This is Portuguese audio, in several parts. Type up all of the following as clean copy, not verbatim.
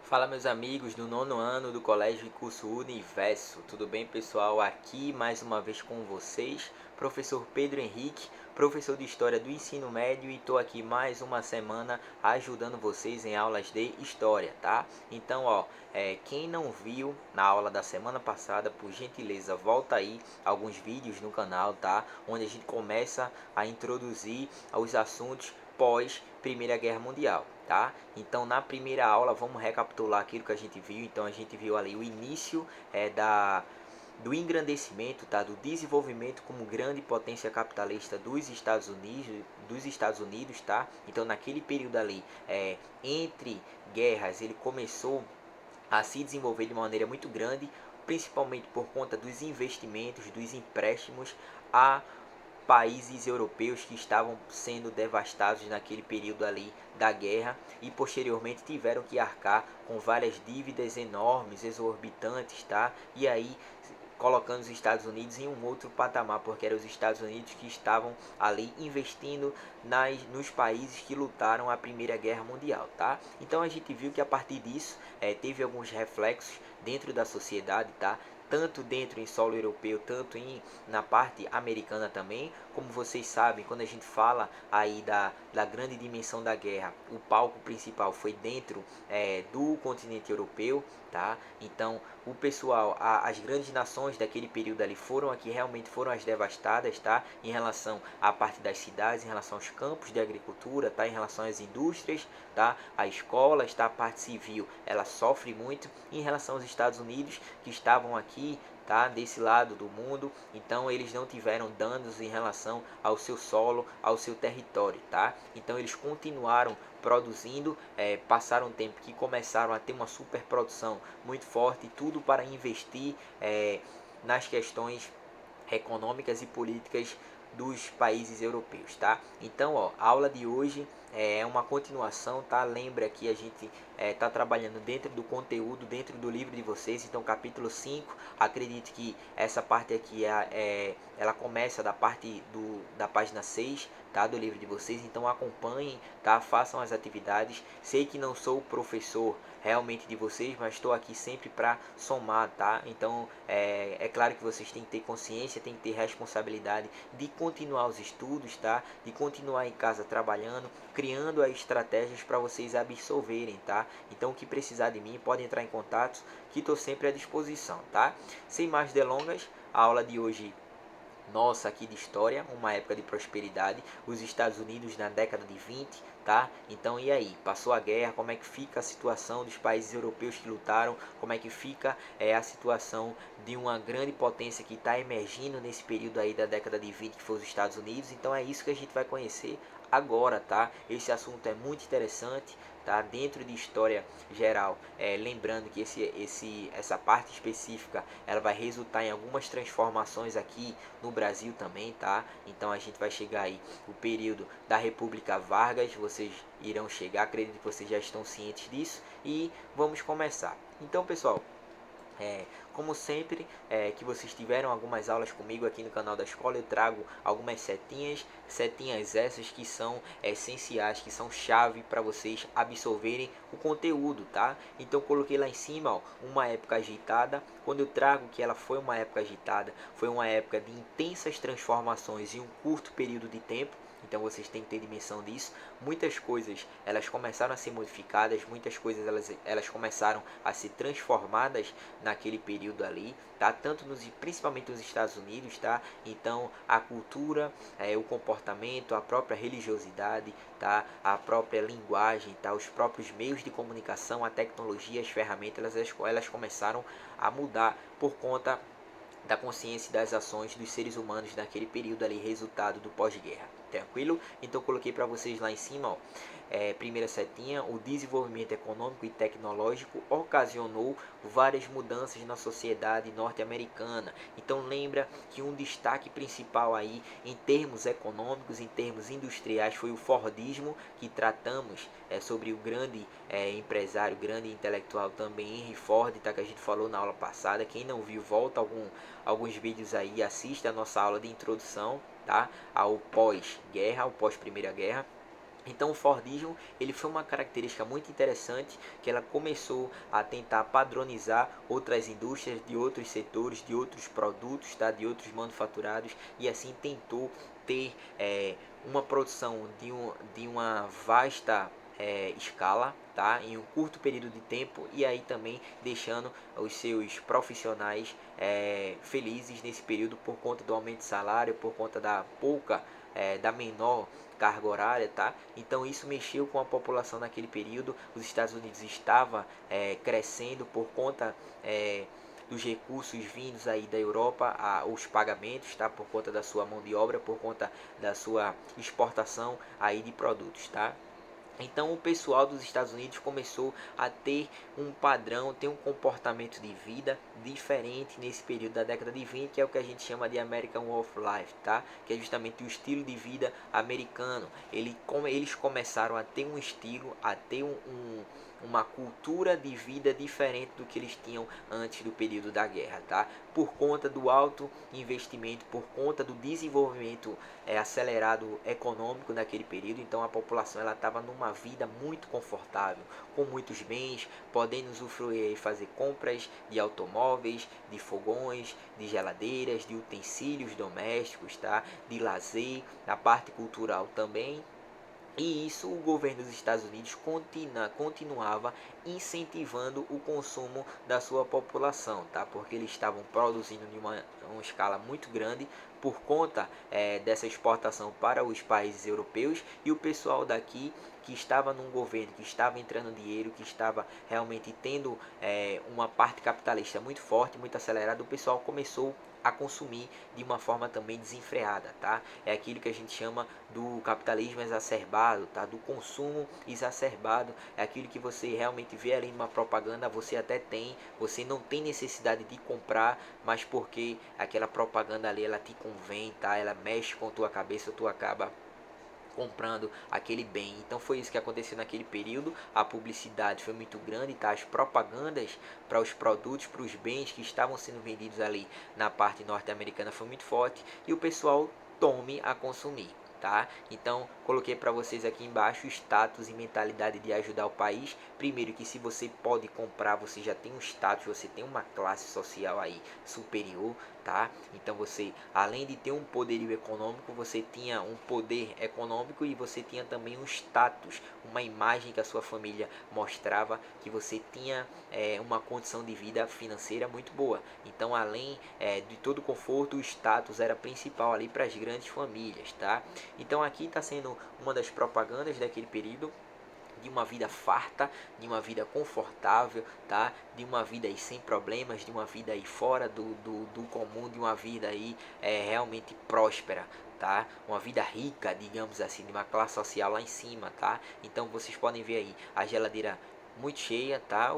Fala meus amigos do nono ano do Colégio e Curso Universo, tudo bem pessoal? Aqui mais uma vez com vocês, professor Pedro Henrique, professor de História do Ensino Médio e estou aqui mais uma semana ajudando vocês em aulas de História, tá? Então quem não viu na aula da semana passada, por gentileza volta aí alguns vídeos no canal, tá? Onde a gente começa a introduzir os assuntos pós Primeira Guerra Mundial, tá? Então na primeira aula vamos recapitular aquilo que a gente viu. Então a gente viu ali o início do engrandecimento, tá? Do desenvolvimento como grande potência capitalista dos Estados Unidos, tá? Então naquele período ali, entre guerras, ele começou a se desenvolver de uma maneira muito grande, principalmente por conta dos investimentos, dos empréstimos a países europeus que estavam sendo devastados naquele período ali da guerra e posteriormente tiveram que arcar com várias dívidas enormes, exorbitantes, tá? E aí colocando os Estados Unidos em um outro patamar, porque eram os Estados Unidos que estavam ali investindo nos países que lutaram a Primeira Guerra Mundial, tá? Então a gente viu que a partir disso teve alguns reflexos dentro da sociedade, tá? Tanto dentro em solo europeu, tanto na parte americana também. Como vocês sabem, quando a gente fala aí da grande dimensão da guerra, o palco principal foi dentro do continente europeu, tá? Então o pessoal, as grandes nações daquele período ali foram aqui, realmente foram as devastadas, tá? Em relação à parte das cidades, em relação aos campos de agricultura, tá? Em relação às indústrias, tá? As escolas, tá? A parte civil, ela sofre muito. Em relação aos Estados Unidos, que estavam aqui, tá? Desse lado do mundo, então eles não tiveram danos em relação ao seu solo, ao seu território, tá? Então eles continuaram produzindo, passaram um tempo que começaram a ter uma superprodução muito forte, tudo para investir nas questões econômicas e políticas dos países europeus, tá? Então, a aula de hoje é uma continuação, tá? Lembra que a gente está trabalhando dentro do conteúdo, dentro do livro de vocês. Então, capítulo 5, acredito que essa parte aqui ela começa da parte da página 6, tá? Do livro de vocês. Então, acompanhem, tá? Façam as atividades. Sei que não sou o professor realmente de vocês, mas estou aqui sempre para somar, tá? Então é claro que vocês têm que ter consciência, têm que ter responsabilidade de continuar os estudos, tá? De continuar em casa trabalhando, criando as estratégias para vocês absorverem, tá? Então o que precisar de mim pode entrar em contato, que estou sempre à disposição, tá? Sem mais delongas, a aula de hoje nossa aqui de história, uma época de prosperidade, os Estados Unidos na década de 20, tá? Então e aí, passou a guerra, como é que fica a situação dos países europeus que lutaram, como é que fica a situação de uma grande potência que está emergindo nesse período aí da década de 20, que foi os Estados Unidos. Então é isso que a gente vai conhecer agora, tá? Esse assunto é muito interessante, tá? Dentro de história geral, lembrando que essa parte específica ela vai resultar em algumas transformações aqui no Brasil também, tá? Então a gente vai chegar aí o período da República Vargas, vocês irão chegar, acredito que vocês já estão cientes disso e vamos começar. Então, pessoal, como sempre, que vocês tiveram algumas aulas comigo aqui no canal da escola, eu trago algumas setinhas essas que são essenciais, que são chave para vocês absorverem o conteúdo, tá? Então coloquei lá em cima, uma época agitada. Quando eu trago que ela foi uma época agitada, foi uma época de intensas transformações em um curto período de tempo. Então vocês têm que ter dimensão disso. Muitas coisas elas começaram a ser modificadas, muitas coisas elas começaram a ser transformadas naquele período ali, tá? Principalmente nos Estados Unidos, tá? Então a cultura, o comportamento, a própria religiosidade, tá? A própria linguagem, tá? Os próprios meios de comunicação, a tecnologia, as ferramentas, elas começaram a mudar por conta da consciência e das ações dos seres humanos naquele período ali, resultado do pós-guerra. Tranquilo? Então coloquei para vocês lá em cima, primeira setinha, o desenvolvimento econômico e tecnológico ocasionou várias mudanças na sociedade norte-americana. Então lembra que um destaque principal aí em termos econômicos, em termos industriais, foi o Fordismo, que tratamos sobre o grande empresário, grande intelectual também, Henry Ford, tá, que a gente falou na aula passada. Quem não viu, volta alguns vídeos aí e assiste a nossa aula de introdução, tá, ao pós-guerra, ao pós-primeira guerra. Então o Fordismo ele foi uma característica muito interessante que ela começou a tentar padronizar outras indústrias de outros setores, de outros produtos, tá? De outros manufaturados e assim tentou ter uma produção de uma vasta escala, tá? Em um curto período de tempo e aí também deixando os seus profissionais felizes nesse período por conta do aumento de salário, por conta da da menor carga horária, tá? Então isso mexeu com a população naquele período. Os Estados Unidos estava crescendo por conta dos recursos vindos aí da Europa, os pagamentos, tá? Por conta da sua mão de obra, por conta da sua exportação aí de produtos, tá? Então o pessoal dos Estados Unidos começou a ter um padrão, ter um comportamento de vida diferente nesse período da década de 20, que é o que a gente chama de American Way of Life, tá? Que é justamente o estilo de vida americano. Eles começaram a ter um estilo, a ter uma cultura de vida diferente do que eles tinham antes do período da guerra, tá? Por conta do alto investimento, por conta do desenvolvimento acelerado econômico naquele período, então a população ela estava numa vida muito confortável, com muitos bens, podendo usufruir e fazer compras de automóveis, de fogões, de geladeiras, de utensílios domésticos, tá? De lazer, na parte cultural também. E isso o governo dos Estados Unidos continuava incentivando o consumo da sua população, tá? Porque eles estavam produzindo de uma escala muito grande por conta dessa exportação para os países europeus e o pessoal daqui que estava num governo, que estava entrando dinheiro, que estava realmente tendo uma parte capitalista muito forte, muito acelerada, o pessoal começou a consumir de uma forma também desenfreada, tá? É aquilo que a gente chama do capitalismo exacerbado, tá? Do consumo exacerbado, é aquilo que você realmente vê ali numa propaganda, você até tem, você não tem necessidade de comprar, mas porque aquela propaganda ali ela te convém, tá? Ela mexe com tua cabeça, tu acaba comprando aquele bem. Então foi isso que aconteceu naquele período. A publicidade foi muito grande, tá? As propagandas para os produtos, para os bens que estavam sendo vendidos ali na parte norte-americana foi muito forte e o pessoal tome a consumir. Tá? Então coloquei para vocês aqui embaixo o status e mentalidade de ajudar o país. Primeiro que se você pode comprar, você já tem um status, você tem uma classe social aí superior, tá? Então você, além de ter um poderio econômico, você tinha um poder econômico e você tinha também um status, uma imagem que a sua família mostrava que você tinha uma condição de vida financeira muito boa. Então, além de todo o conforto, o status era principal ali para as grandes famílias, tá? Então, aqui está sendo uma das propagandas daquele período de uma vida farta, de uma vida confortável, tá? De uma vida aí sem problemas, de uma vida aí fora do comum, de uma vida aí realmente próspera, tá? Uma vida rica, digamos assim, de uma classe social lá em cima, tá? Então vocês podem ver aí a geladeira muito cheia, tá?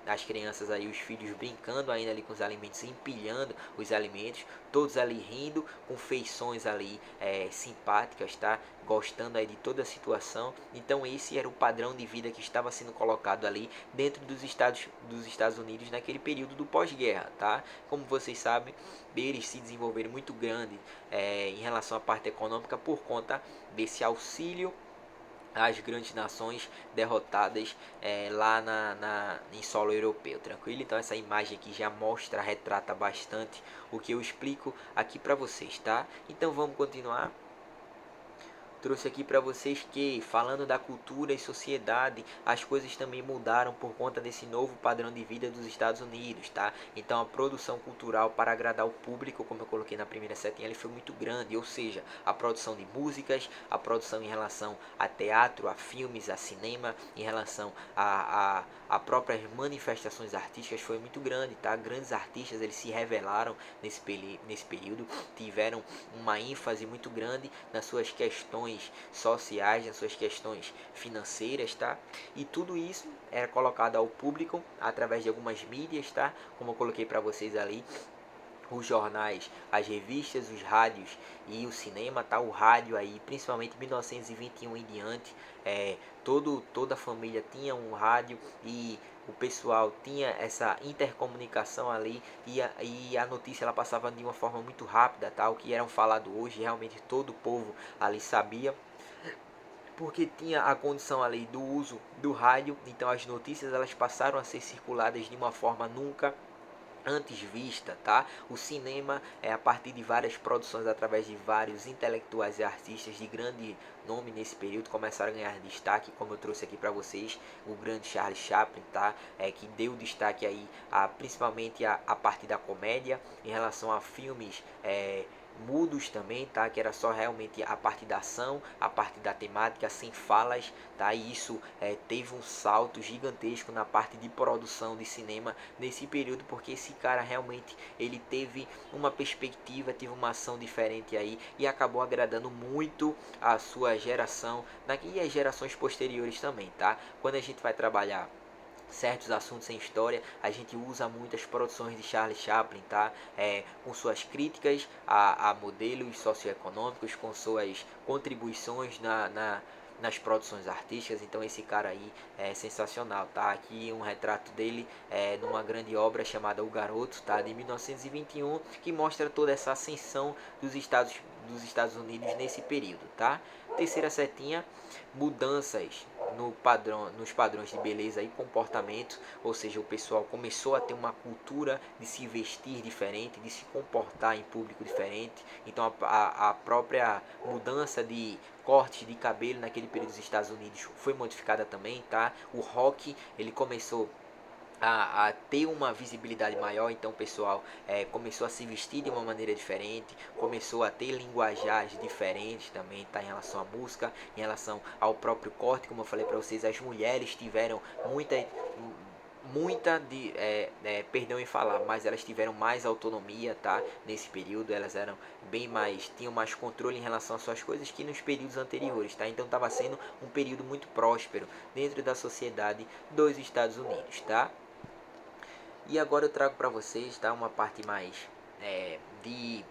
As crianças aí, os filhos brincando ainda ali com os alimentos, empilhando os alimentos, todos ali rindo, com feições ali simpáticas, tá? Gostando aí de toda a situação. Então esse era o padrão de vida que estava sendo colocado ali dentro dos Estados Unidos naquele período do pós-guerra, tá? Como vocês sabem, eles se desenvolveram muito grande em relação à parte econômica por conta desse auxílio as grandes nações derrotadas lá em solo europeu, tranquilo? Então essa imagem aqui já mostra, retrata bastante o que eu explico aqui para vocês, tá? Então vamos continuar. Trouxe aqui para vocês que, falando da cultura e sociedade, as coisas também mudaram por conta desse novo padrão de vida dos Estados Unidos, tá? Então a produção cultural para agradar o público, como eu coloquei na primeira setinha, ele foi muito grande, ou seja, a produção de músicas, a produção em relação a teatro, a filmes, a cinema, em relação a próprias manifestações artísticas foi muito grande, tá? Grandes artistas, eles se revelaram nesse período, tiveram uma ênfase muito grande nas suas questões sociais, nas suas questões financeiras, tá? E tudo isso era colocado ao público através de algumas mídias, tá? Como eu coloquei para vocês ali, os jornais, as revistas, os rádios e o cinema, tá? O rádio aí, principalmente em 1921 em diante, toda a família tinha um rádio e o pessoal tinha essa intercomunicação ali e a notícia ela passava de uma forma muito rápida, tá? O que era falado hoje, realmente todo o povo ali sabia. porque tinha a condição ali do uso do rádio, então as notícias elas passaram a ser circuladas de uma forma nunca antes vista, tá? O cinema é a partir de várias produções através de vários intelectuais e artistas de grande nome nesse período começaram a ganhar destaque, como eu trouxe aqui para vocês, o grande Charles Chaplin, tá? Que deu destaque aí principalmente a partir da comédia em relação a filmes mudos também, tá? Que era só realmente a parte da ação, a parte da temática, sem falas, tá? E isso teve um salto gigantesco na parte de produção de cinema nesse período, porque esse cara realmente ele teve uma perspectiva, teve uma ação diferente aí e acabou agradando muito a sua geração e as gerações posteriores também, tá? Quando a gente vai trabalhar certos assuntos em história, a gente usa muitas produções de Charles Chaplin, tá? Com suas críticas a modelos socioeconômicos, com suas contribuições nas produções artísticas. Então esse cara aí é sensacional, tá? Aqui um retrato dele numa grande obra chamada O Garoto, tá? De 1921, que mostra toda essa ascensão dos Estados Unidos nesse período, tá? Terceira setinha, mudanças nos padrões de beleza e comportamento, ou seja, o pessoal começou a ter uma cultura de se vestir diferente, de se comportar em público diferente. Então a própria mudança de cortes de cabelo naquele período dos Estados Unidos foi modificada também, tá? O rock ele começou a ter uma visibilidade maior, então o pessoal começou a se vestir de uma maneira diferente, começou a ter linguajagens diferentes também, tá, em relação à música, em relação ao próprio corte, como eu falei para vocês, as mulheres tiveram perdão em falar, mas elas tiveram mais autonomia, tá, nesse período, elas eram tinham mais controle em relação às suas coisas que nos períodos anteriores, tá, então estava sendo um período muito próspero dentro da sociedade dos Estados Unidos, tá. E agora eu trago para vocês, tá, uma parte mais de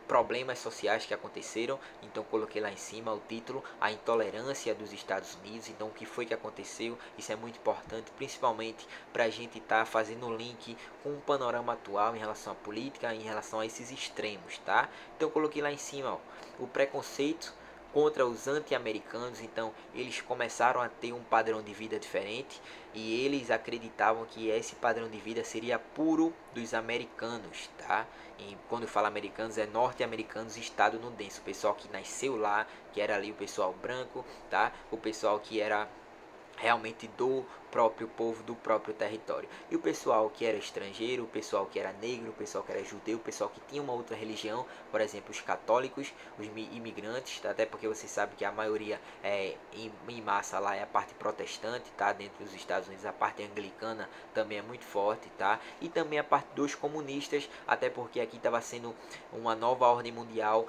problemas sociais que aconteceram. Então coloquei lá em cima o título, a intolerância dos Estados Unidos. Então o que foi que aconteceu? Isso é muito importante, principalmente para a gente estar fazendo um link com o panorama atual em relação à política, em relação a esses extremos, tá? Então coloquei lá em cima, ó, o preconceito contra os anti-americanos. Então eles começaram a ter um padrão de vida diferente e eles acreditavam que esse padrão de vida seria puro dos americanos, tá? E quando eu falo americanos é norte-americanos estadunidenses, o pessoal que nasceu lá, que era ali o pessoal branco, tá? O pessoal que era realmente do próprio povo, do próprio território. E o pessoal que era estrangeiro, o pessoal que era negro, o pessoal que era judeu, o pessoal que tinha uma outra religião, por exemplo, os católicos, os imigrantes, tá? Até porque você sabe que a maioria em massa lá é a parte protestante, tá? Dentro dos Estados Unidos a parte anglicana também é muito forte, tá? E também a parte dos comunistas, até porque aqui estava sendo uma nova ordem mundial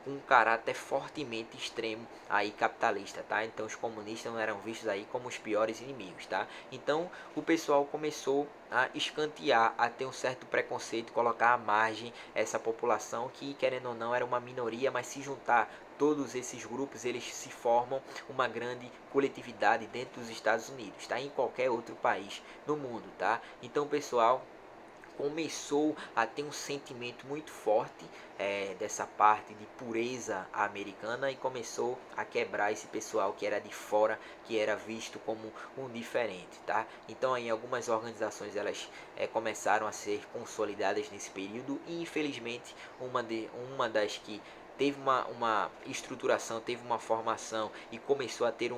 com um caráter fortemente extremo aí capitalista, tá? Então os comunistas não eram vistos aí como os piores inimigos, tá? Então o pessoal começou a escantear, a ter um certo preconceito, colocar à margem essa população que, querendo ou não, era uma minoria, mas se juntar todos esses grupos, eles se formam uma grande coletividade dentro dos Estados Unidos, tá? Em qualquer outro país no mundo, tá? Então, pessoal, começou a ter um sentimento muito forte dessa parte de pureza americana e começou a quebrar esse pessoal que era de fora, que era visto como um diferente, tá? Então aí algumas organizações elas começaram a ser consolidadas nesse período e infelizmente uma das que teve uma estruturação, teve uma formação e começou a ter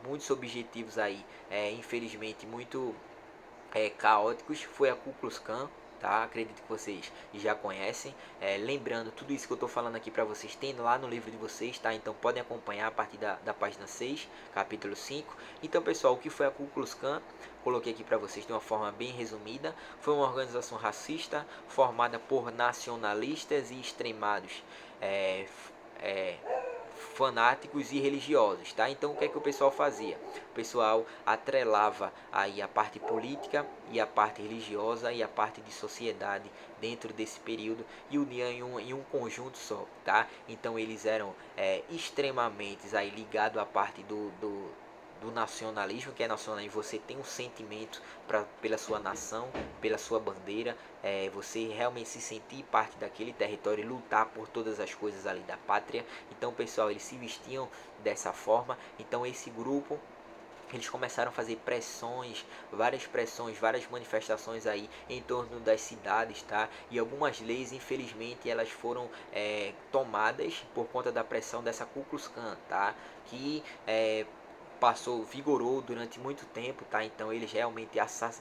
muitos objetivos aí, infelizmente muito caóticos, foi a Ku Klux Klan, tá? Acredito que vocês já conhecem. Lembrando, tudo isso que eu estou falando aqui para vocês tem lá no livro de vocês, tá? Então podem acompanhar a partir da página 6, capítulo 5. Então, pessoal, o que foi a Ku Klux Klan? Coloquei aqui para vocês de uma forma bem resumida. Foi uma organização racista formada por nacionalistas e extremados. É, é, fanáticos e religiosos, tá? Então o que é que o pessoal fazia? O pessoal atrelava aí a parte política e a parte religiosa e a parte de sociedade dentro desse período e unia em um conjunto só, tá? Então eles eram extremamente aí ligados à parte do nacionalismo, que é nacionalismo, você tem um sentimento pela sua nação, pela sua bandeira, você realmente se sentir parte daquele território e lutar por todas as coisas ali da pátria. Então, pessoal, eles se vestiam dessa forma. Então, esse grupo, eles começaram a fazer pressões, várias manifestações aí em torno das cidades, tá? E algumas leis, infelizmente, elas foram tomadas por conta da pressão dessa Ku Klux Klan, tá? Que vigorou durante muito tempo, tá? Então eles realmente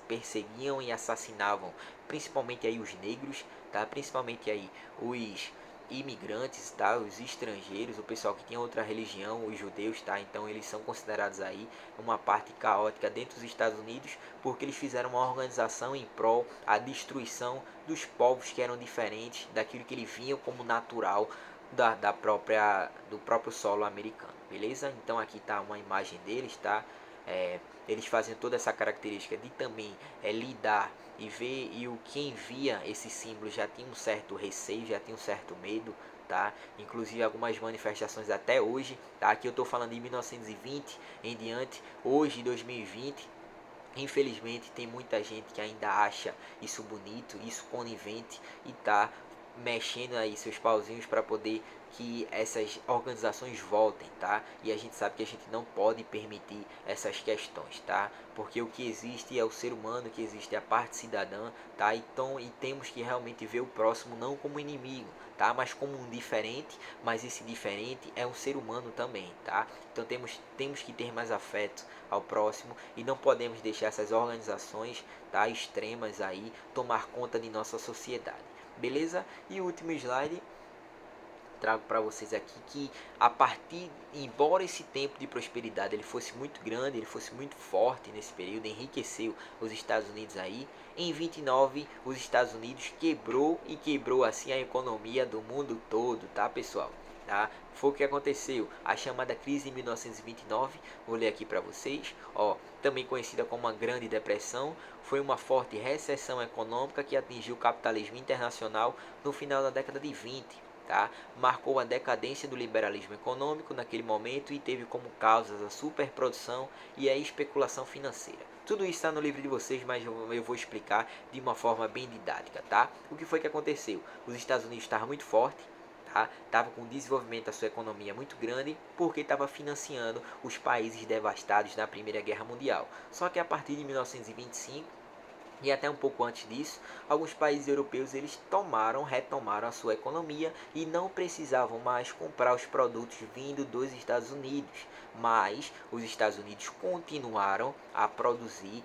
perseguiam e assassinavam, principalmente aí os negros, tá? Principalmente aí os imigrantes, tá? Os estrangeiros, o pessoal que tinha outra religião, os judeus, tá? Então eles são considerados aí uma parte caótica dentro dos Estados Unidos, porque eles fizeram uma organização em prol a destruição dos povos que eram diferentes daquilo que eles vinham como natural do próprio solo americano, beleza? Então aqui tá uma imagem deles, tá? Eles fazem toda essa característica de também lidar e ver, e o quem via esse símbolo já tinha um certo receio, já tinha um certo medo, tá? Inclusive algumas manifestações até hoje, tá? Aqui eu estou falando de 1920 em diante, hoje 2020, infelizmente tem muita gente que ainda acha isso bonito, isso conivente e tá mexendo aí seus pauzinhos para poder que essas organizações voltem, tá? E a gente sabe que a gente não pode permitir essas questões, tá? Porque o que existe é o ser humano, o que existe é a parte cidadã, tá? Então, e temos que realmente ver o próximo não como inimigo, tá? Mas como um diferente, mas esse diferente é um ser humano também, tá? Então temos que ter mais afeto ao próximo e não podemos deixar essas organizações, tá, extremas aí tomar conta de nossa sociedade. Beleza? E o último slide, trago para vocês aqui que embora esse tempo de prosperidade ele fosse muito grande, ele fosse muito forte nesse período, enriqueceu os Estados Unidos aí, em 29 os Estados Unidos quebrou assim a economia do mundo todo, tá, pessoal? Tá? Foi o que aconteceu, a chamada crise de 1929, vou ler aqui para vocês, ó, também conhecida como a Grande Depressão, foi uma forte recessão econômica que atingiu o capitalismo internacional no final da década de 20, tá? Marcou a decadência do liberalismo econômico naquele momento e teve como causas a superprodução e a especulação financeira. Tudo isso está no livro de vocês, mas eu vou explicar de uma forma bem didática, tá? O que foi que aconteceu? Os Estados Unidos estavam muito fortes, tá? Estava com o desenvolvimento da sua economia muito grande, porque estava financiando os países devastados na Primeira Guerra Mundial. Só que a partir de 1925 e até um pouco antes disso, alguns países europeus eles retomaram a sua economia e não precisavam mais comprar os produtos vindo dos Estados Unidos, mas os Estados Unidos continuaram a produzir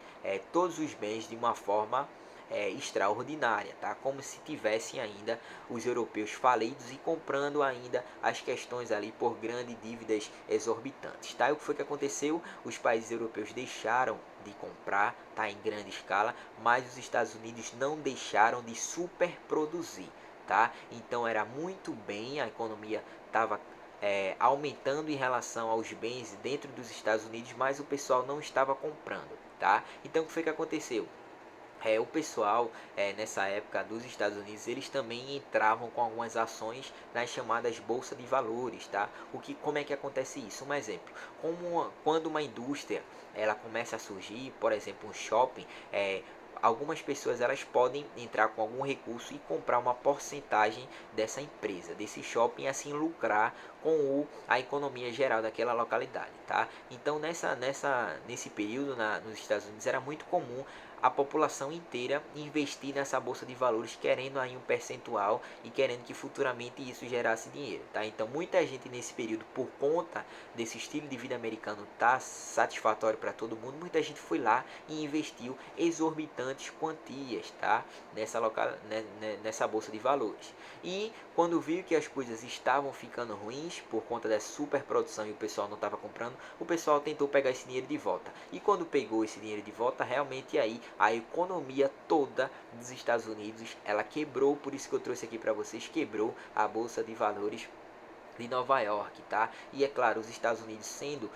todos os bens de uma forma extraordinária, tá? Como se tivessem ainda os europeus falidos e comprando ainda as questões ali por grandes dívidas exorbitantes, tá? E o que foi que aconteceu? Os países europeus deixaram de comprar, tá, em grande escala, mas os Estados Unidos não deixaram de superproduzir, tá? Então era muito bem, a economia estava aumentando em relação aos bens dentro dos Estados Unidos, mas o pessoal não estava comprando, tá? Então o que foi que aconteceu? O pessoal nessa época dos Estados Unidos eles também entravam com algumas ações nas chamadas bolsa de valores, tá? Como é que acontece isso? Um exemplo, quando uma indústria ela começa a surgir, por exemplo um shopping, algumas pessoas elas podem entrar com algum recurso e comprar uma porcentagem dessa empresa, desse shopping, e assim lucrar com a economia geral daquela localidade, tá? Então nesse período nos Estados Unidos era muito comum a população inteira investir nessa bolsa de valores, querendo aí um percentual e querendo que futuramente isso gerasse dinheiro, tá? Então muita gente nesse período, por conta desse estilo de vida americano tá satisfatório para todo mundo, muita gente foi lá e investiu exorbitantes quantias, tá? Nessa bolsa de valores. E quando viu que as coisas estavam ficando ruins por conta dessa superprodução e o pessoal não estava comprando, o pessoal tentou pegar esse dinheiro de volta. E quando pegou esse dinheiro de volta, realmente aí a economia toda dos Estados Unidos ela quebrou. Por isso que eu trouxe aqui para vocês, quebrou a bolsa de valores de Nova York, tá? E é claro, os Estados Unidos sendo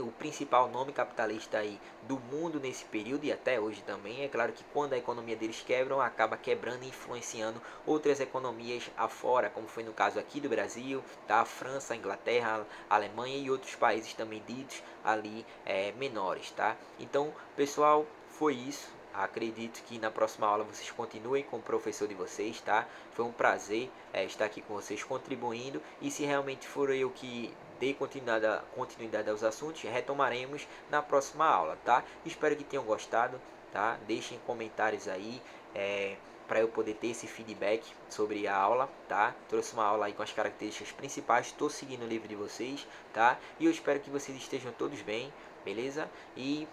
o principal nome capitalista aí do mundo nesse período e até hoje também, é claro que quando a economia deles quebram, acaba quebrando e influenciando outras economias afora, como foi no caso aqui do Brasil, tá? A França, a Inglaterra, a Alemanha e outros países também ditos ali menores, tá? Então, pessoal, foi isso. Acredito que na próxima aula vocês continuem com o professor de vocês, tá? Foi um prazer estar aqui com vocês contribuindo e se realmente for eu que dê continuidade aos assuntos, retomaremos na próxima aula, tá? Espero que tenham gostado, tá? Deixem comentários aí para eu poder ter esse feedback sobre a aula, tá? Trouxe uma aula aí com as características principais, estou seguindo o livro de vocês, tá? E eu espero que vocês estejam todos bem, beleza? E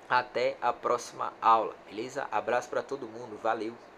até a próxima aula, beleza? Abraço para todo mundo, valeu!